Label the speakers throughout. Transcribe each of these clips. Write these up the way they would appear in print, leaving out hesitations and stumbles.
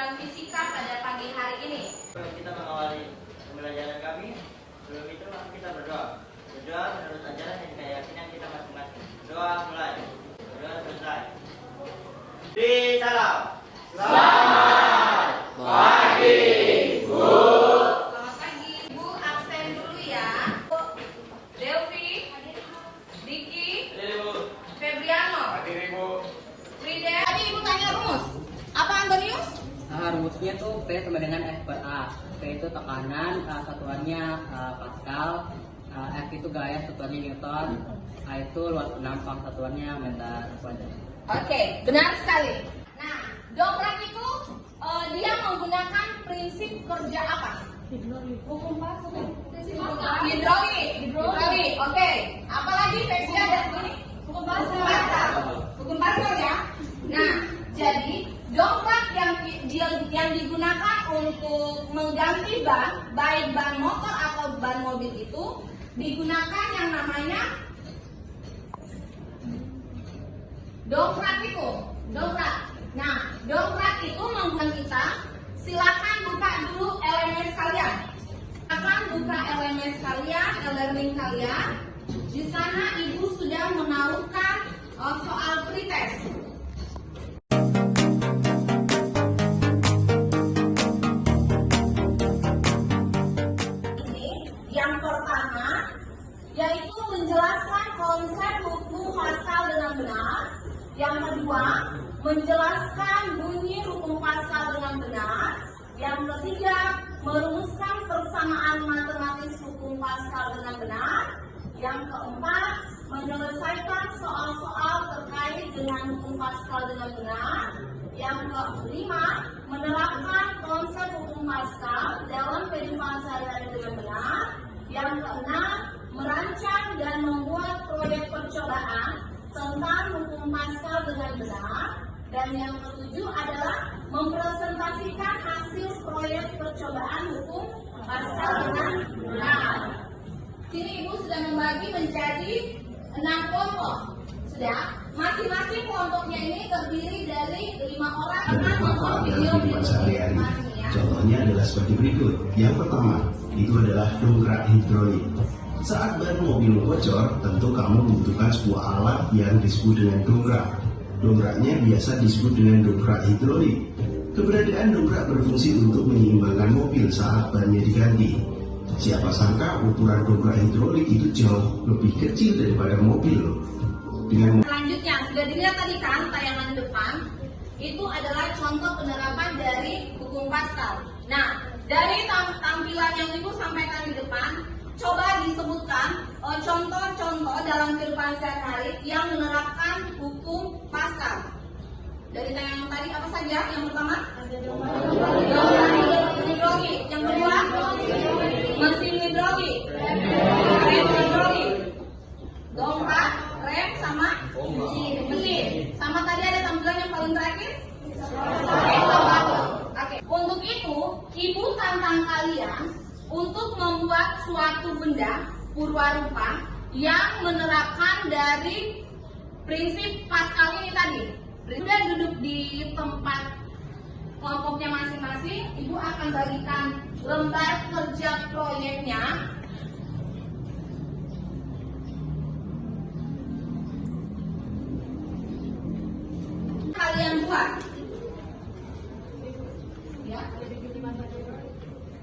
Speaker 1: pelajaran fisika pada pagi hari ini.
Speaker 2: Kita mengawali pembelajaran kami. Sebelum itu kita berdoa. Berdoa menurut ajaran dan keyakinan kita masing-masing. Doa mulai. Berdoa selesai. Beri salam.
Speaker 3: Selamat pagi, Bu.
Speaker 1: Selamat pagi. Ibu absen dulu ya. Delvi, Diki, Febriano, Frida. Tadi Ibu tanya rumus. Apa Antonius?
Speaker 4: Rumusnya tuh P sama dengan F per A. P itu tekanan, satuannya Pascal, F itu gaya, satuannya Newton, A itu luas penampang, satuannya meter kuadrat.
Speaker 1: Oke, benar sekali. Nah, dongkrak itu dia menggunakan prinsip kerja apa? Hukum Pascal. Hidrolik. Oke. Apalagi versi ada sini? Hukum Pascal. Hukum Pascal ya. Nah, jadi dongkrak yang digunakan untuk mengganti ban, baik ban motor atau ban mobil itu digunakan yang namanya dongkrak itu. Nah, dongkrak itu membuat kita, silakan buka dulu LMS kalian. Akan buka LMS kalian, e-learning kalian. Di sana Ibu sudah menaruhkan soal pretest. Yang pertama, yaitu menjelaskan konsep hukum Pascal dengan benar. Yang kedua, menjelaskan bunyi hukum Pascal dengan benar. Yang ketiga, merumuskan persamaan matematis hukum Pascal dengan benar. Yang keempat, menyelesaikan soal-soal terkait dengan hukum Pascal dengan benar. Yang kelima, menerapkan konsep hukum Pascal dalam kehidupan sehari-hari dengan benar. Yang keenam, merancang dan membuat proyek percobaan tentang hukum Pascal dengan benar. Dan yang ketujuh adalah mempresentasikan hasil proyek percobaan hukum Pascal dengan benar. Sini Ibu sudah membagi menjadi 6 kelompok. Sudah, masing-masing kelompoknya ini terdiri dari 5 orang.
Speaker 3: Dan manfaat dalam kehidupan sehari-hari. Contohnya adalah seperti berikut. Yang pertama, itu adalah dongkrak hidrolik. Saat ban mobil bocor, tentu kamu membutuhkan sebuah alat yang disebut dengan dongkrak. Dongkraknya biasa disebut dengan dongkrak hidrolik. Keberadaan dongkrak berfungsi untuk menyeimbangkan mobil saat bannya diganti. Siapa sangka ukuran dongkrak hidrolik itu jauh lebih kecil daripada mobil.
Speaker 1: Selanjutnya, sudah dilihat tadi kan tayangan depan, itu adalah contoh penerapan dari hukum Pascal. Nah, dari tampilan yang Ibu sampaikan di depan, coba disebutkan contoh-contoh dalam kehidupan sehari-hari yang menerapkan hukum Pascal. Dari tayangan tadi apa saja? Yang pertama, hidrolik. Yang kedua, mesin hidrolik, rem hidrolik, dongkrak, rem sama mesin. Sama tadi ada tampilan yang paling terakhir, Oke. Untuk itu, Ibu tantang kalian untuk membuat suatu benda purwarupa yang menerapkan dari prinsip Pascal ini tadi. Sudah duduk di tempat kelompoknya masing-masing, Ibu akan bagikan lembar kerja proyeknya. Kalian buat. Ya.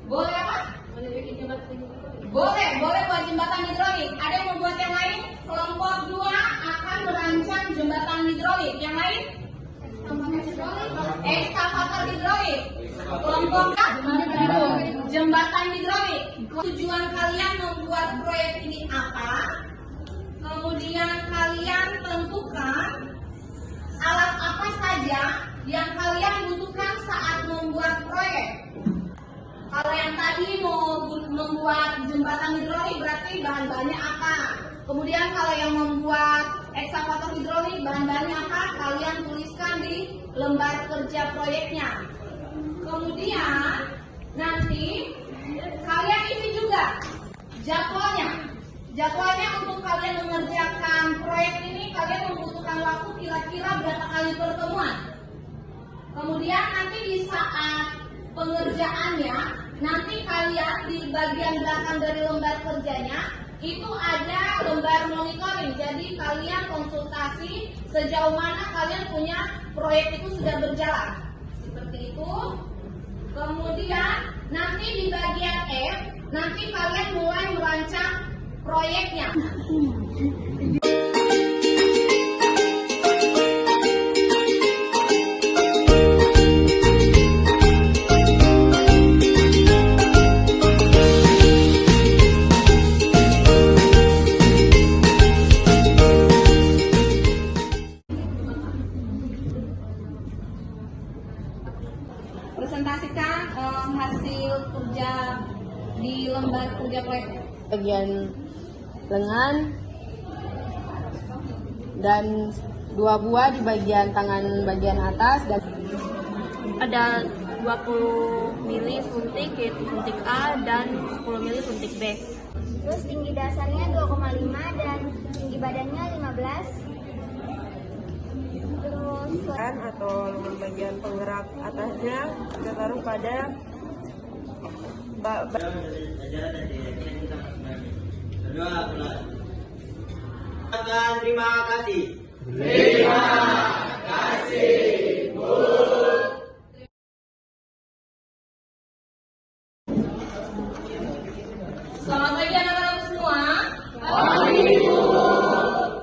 Speaker 1: Boleh apa? Boleh buat jembatan hidrolik. Ada yang mau buat yang lain? Kelompok 2 akan merancang jembatan hidrolik. Yang lain? Ekskavator hidrolik. Kelompok 4 jembatan hidrolik. Tujuan kalian membuat proyek ini apa? Kemudian kalian tentukan alat apa saja yang kalian butuhkan saat membuat proyek. Kalau yang tadi mau membuat jembatan hidrolik berarti bahan-bahannya apa? Kemudian kalau yang membuat ekskavator hidrolik bahan-bahannya apa? Kalian tuliskan di lembar kerja proyeknya. Kemudian nanti kalian isi juga jadwalnya. Jadwalnya untuk kalian mengerjakan proyek ini kalian membutuhkan waktu kira-kira berapa kali pertemuan. Kemudian nanti di saat pengerjaannya, nanti kalian di bagian belakang dari lembar kerjanya itu ada lembar monitoring. Jadi kalian konsultasi sejauh mana kalian punya proyek itu sudah berjalan. Seperti itu. Kemudian nanti di bagian F, nanti kalian mulai merancang proyeknya. Presentasikan hasil kerja di lembar kerja proyek.
Speaker 5: Bagian lengan dan 2 buah di bagian tangan bagian atas dan
Speaker 6: Ada 20 mili suntik, yaitu suntik A, dan 10 mili suntik B.
Speaker 7: Terus tinggi dasarnya 2,5 dan tinggi badannya 15. Terus
Speaker 5: atau lengan bagian penggerak atasnya kita taruh pada
Speaker 2: Ajaran dan keyakinan kita masing-masing. Berdoa mulai. Terima kasih.
Speaker 1: Selamat pagi anak-anak semua.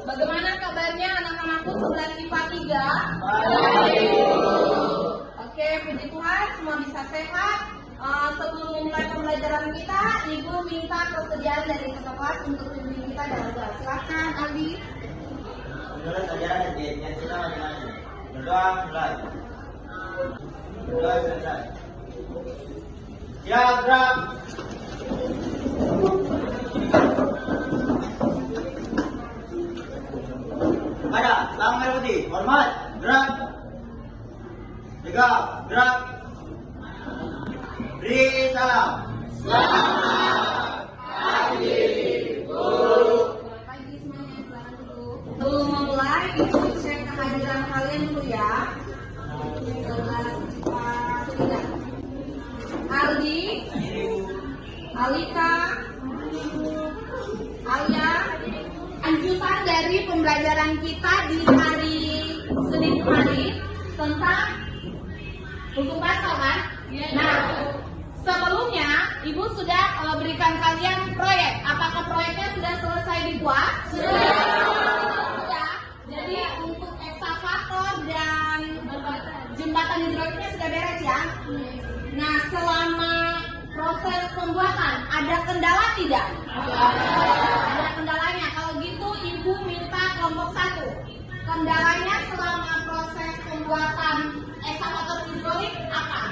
Speaker 1: Bagaimana kabarnya anak-anakku sebelah IPA 3? Oke, puji Tuhan semua bisa sehat. Sebelum memulai pembelajaran kita, Ibu minta kesediaan dari kakak kelas untuk pimpin kita dalam kelas. Silakan, Aldi.
Speaker 2: Menurut ajaran dan keyakinan kita masing-masing. Berdoa mulai. Berdoa selesai. Siap, gerak. Ada, tangan merah putih, hormat, gerak. Tegak, gerak. Beri salam.
Speaker 1: Pagi semuanya, silakan duduk. Sebelum memulai, Ibu cek kehadiran kalian dulu ya. Sebelah IPA 3. Aldi, Alika, Alia. Lanjutan dari pembelajaran kita di hari Senin kemarin tentang hukum pasal kan? Nah, sebelumnya Ibu sudah berikan kalian proyek. Apakah proyeknya sudah selesai dibuat? Sudah. Jadi untuk ekskavator dan jembatan hidroliknya sudah beres ya. Nah, selama proses pembuatan ada kendala tidak? Ada kendalanya. Kalau gitu Ibu minta kelompok 1. Kendalanya selama proses pembuatan ekskavator hidrolik apa?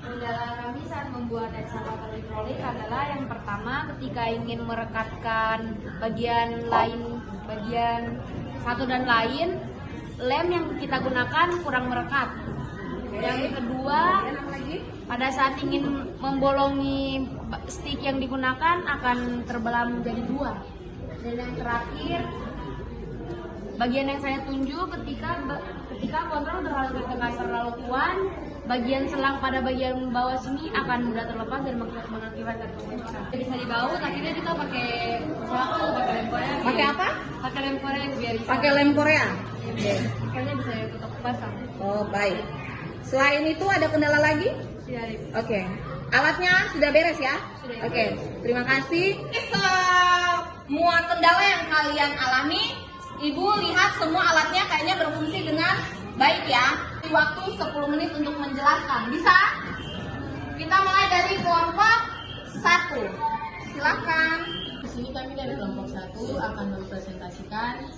Speaker 6: Kendala kami saat membuat ekskavator hidrolik adalah yang pertama ketika ingin merekatkan bagian satu dan lain, lem yang kita gunakan kurang merekat. Yang kedua, pada saat ingin membolongi stick yang digunakan akan terbelah menjadi 2. Dan yang terakhir, bagian yang saya tunjuk ketika kontrol terlalu kuat, bagian selang pada bagian bawah sini akan mudah terlepas dan mengakibatkan kerusakan. Bisa dibaut, akhirnya kita pakai lem Korea.
Speaker 1: Pakai apa?
Speaker 6: Pakai lem Korea biar bisa.
Speaker 1: Pakai lem Korea.
Speaker 6: Makanya bisa tutup pasang.
Speaker 1: Oh, baik. Selain itu ada kendala lagi?
Speaker 6: Tidak ada.
Speaker 1: Oke. Alatnya sudah beres ya?
Speaker 6: Sudah.
Speaker 1: Oke, terima kasih. Semua kendala yang kalian alami, Ibu lihat semua alatnya kayaknya berfungsi dengan baik ya. Waktu 10 menit untuk menjelaskan. Bisa? Kita mulai dari kelompok 1. Silakan.
Speaker 5: di sini kami dari kelompok 1 akan mempresentasikan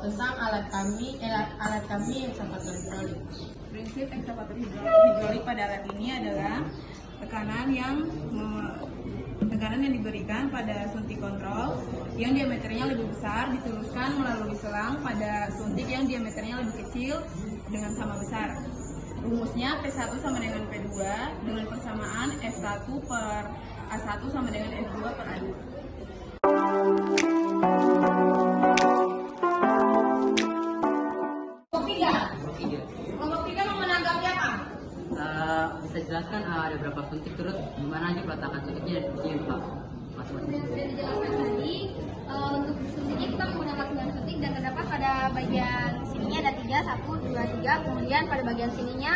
Speaker 5: tentang alat kami ekskavator hidrolik.
Speaker 8: Prinsip ekskavator hidrolik pada alat ini adalah tekanan yang diberikan pada suntik kontrol yang diameternya lebih besar diteruskan melalui selang pada suntik yang diameternya lebih kecil dengan sama besar. Rumusnya P1 sama dengan P2 dengan persamaan F1 per A1 sama dengan F2 per A2.
Speaker 1: Kelompok 3. Kelompok 3 mau menanggapi apa?
Speaker 4: bisa jelaskan ada berapa suntik, terus gimana aja peletakan suntiknya di Pak?
Speaker 6: Sudah dijelaskan tadi, untuk suntiknya kita menggunakan 9 suntik dan terdapat pada bagian sininya ada 3, 1, 2, 3. Kemudian pada bagian sininya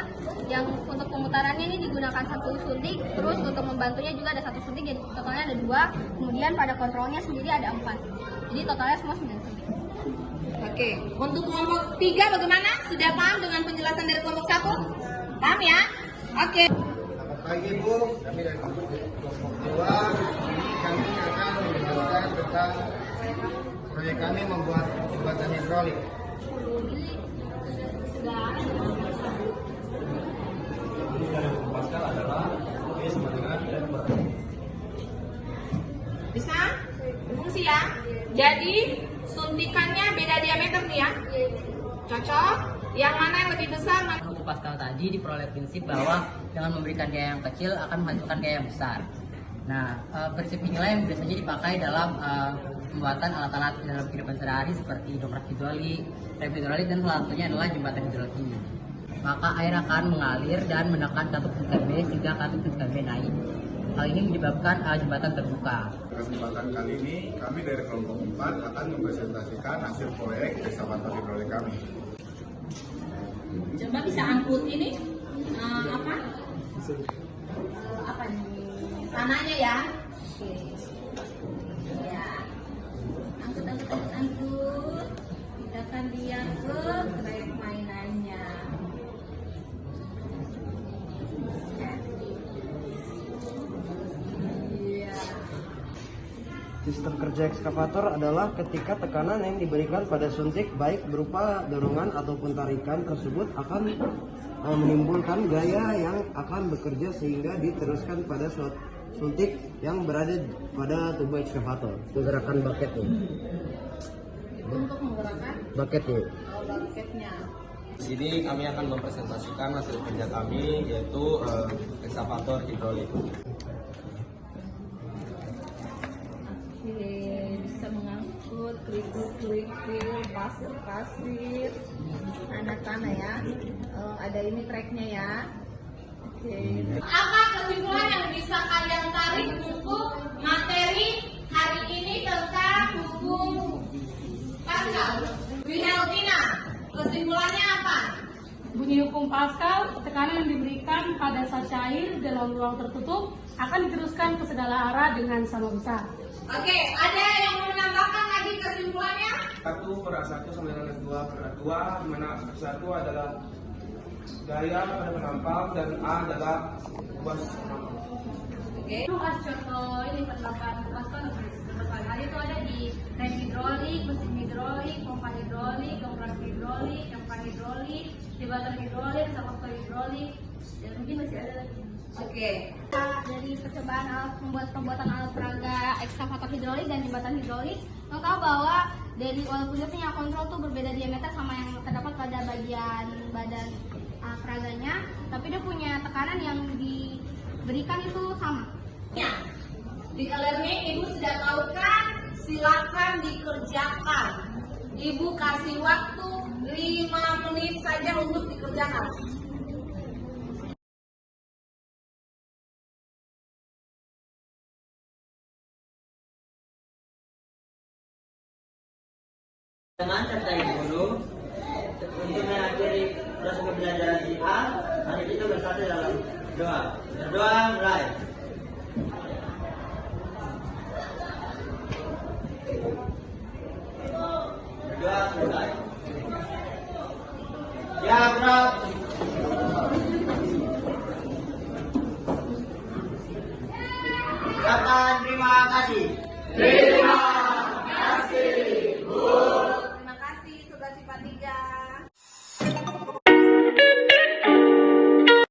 Speaker 6: yang untuk pemutarannya ini digunakan 1 suntik, terus untuk membantunya juga ada 1 suntik, jadi totalnya ada 2. Kemudian pada kontrolnya sendiri ada 4. Jadi totalnya semua 9 suntik.
Speaker 1: Oke, untuk kelompok 3 bagaimana? Sudah paham dengan penjelasan dari kelompok 1? Paham ya? Oke.
Speaker 9: Selamat pagi Bu, kami dari kelompok 2. Ini kami akan menjelaskan tentang proyek kami membuat jembatan hidrolik.
Speaker 1: Bisa? Fungsi ya? Jadi suntikannya beda diameter nih ya? Cocok? Yang mana yang lebih besar?
Speaker 4: Untuk Pascal tadi diperoleh prinsip bahwa dengan memberikan gaya yang kecil akan menghasilkan gaya yang besar. Nah, prinsip inilah yang biasanya dipakai dalam pembuatan alat-alat dalam kehidupan sehari-hari seperti dongkrak hidrolik, rem hidrolik, dan salah satunya adalah jembatan hidrolik ini. Maka air akan mengalir dan menekan katup suntikan B sehingga katup suntikan B naik. Hal ini menyebabkan jembatan terbuka.
Speaker 9: Kesempatan kali ini kami dari kelompok 4 akan mempresentasikan hasil proyek ekskavator hidrolik kami.
Speaker 1: Coba bisa angkut ini apa? Apa nih? Sananya ya? Oke. Ya. Angkut. Kita akan lihat ke trek mainannya. Iya.
Speaker 10: Sistem kerja ekskavator adalah ketika tekanan yang diberikan pada suntik baik berupa dorongan ataupun tarikan tersebut akan menimbulkan gaya yang akan bekerja sehingga diteruskan pada suntik yang berada pada tubuh ekskavator. Menggerakkan bucket ini.
Speaker 1: Untuk menggerakkan
Speaker 10: Bucket ini.
Speaker 1: bucketnya.
Speaker 11: Di sini kami akan mempresentasikan hasil kerja kami yaitu ekskavator hidrolik.
Speaker 1: Oke, bisa mengangkut kerikil, pasir, tanah ya. Ada ini treknya ya. Oke. Apa kesimpulan yang bisa kalian tarik untuk materi hari ini tentang hukum Pascal? Wihelmina, kesimpulannya apa?
Speaker 12: Bunyi hukum Pascal, tekanan yang diberikan pada zat cair dalam ruang tertutup akan diteruskan ke segala arah dengan sama besar.
Speaker 1: Oke, ada yang mau menambahkan lagi kesimpulannya?
Speaker 13: 1/1 sama dengan 2/2, di mana 1 adalah gaya pada penampang dan A adalah luas penampang.
Speaker 1: Oke.
Speaker 6: Itu contoh ini penerapan Pascal beberapa kali itu ada di rem hidrolik, mesin hidrolik, pompa hidrolik, dongkrak hidrolik, empat hidrolik, jembatan hidrolik, ekskavator hidrolik, dan mungkin masih ada lagi.
Speaker 1: Oke.
Speaker 6: Dari percobaan pembuatan alat peraga ekskavator hidrolik dan jembatan hidrolik, kita tahu bahwa dari walaupun dia punya kontrol tuh berbeda diameter sama yang terdapat pada bagian badan peraganya, tapi dia punya tekanan yang diberikan itu sama.
Speaker 1: Ya, di e-learning Ibu sudah tahu kan? Silakan dikerjakan. Ibu kasih waktu 5 menit saja untuk dikerjakan.
Speaker 2: Teman serta guru untuk mengakhiri proses pembelajaran kita, mari kita bersatu dalam doa. Berdoa mulai. Berdoa selesai. Ya, Prof. Katakan terima kasih.